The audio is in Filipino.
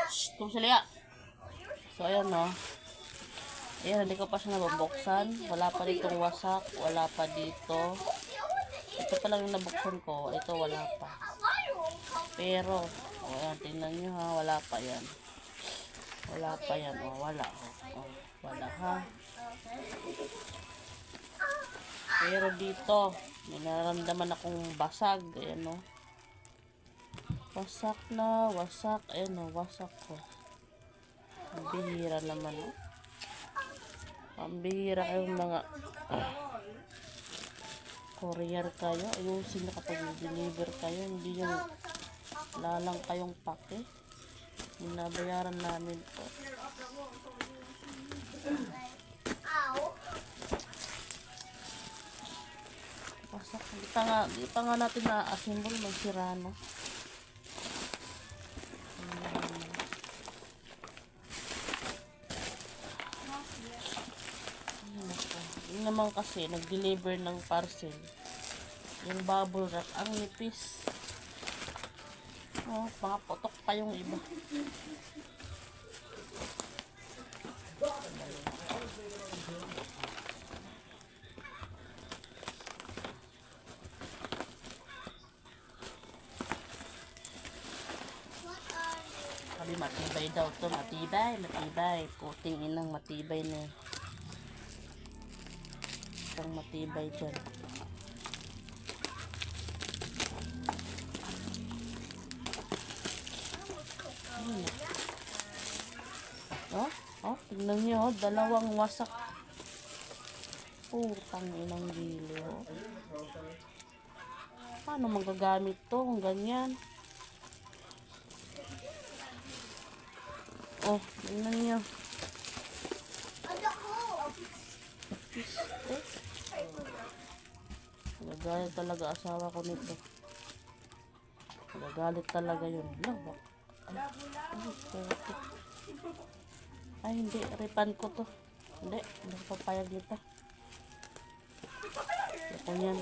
Shhh, tumusali. So, ayan, no. Ayan, hindi ko pa siya nabubuksan. Wala pa ditong wasak. Wala pa dito. Ito pa lang yung nabuksan ko. Ito, wala pa. Pero, ayan, tingnan nyo ha. Wala pa yan. Wala pa yan. O, wala. O, wala ha. Pero dito, may nararamdaman akong basag. Ayan, no. Wasak na, wasak. Ayan, no, wasak ko. Ang bihira naman, no. Ang bihira kayong mga courier kayo. Ayusin na kapag deliver kayo. Hindi yung lalang kayong pake. Binabayaran namin po. Wasak. Di pa nga natin na-assemble. Magsira, no. Yun naman kasi, nag-deliver ng parcel. Yung bubble wrap, ang nipis. Oh, mga putok pa yung iba. Sabi matibay daw to, matibay, matibay. Puting inang matibay na. Isang matibay dyan. Tingnan nyo, dalawang wasak. Putang inang gili, oh. Paano magagamit to kung ganyan? Oh, tingnan nyo. Nagagalit talaga asawa ko nito. Nagagalit talaga yun. Lawak. Ay, hindi. Repan ko to. Hindi. Hindi ko papayag nito. Ako yan.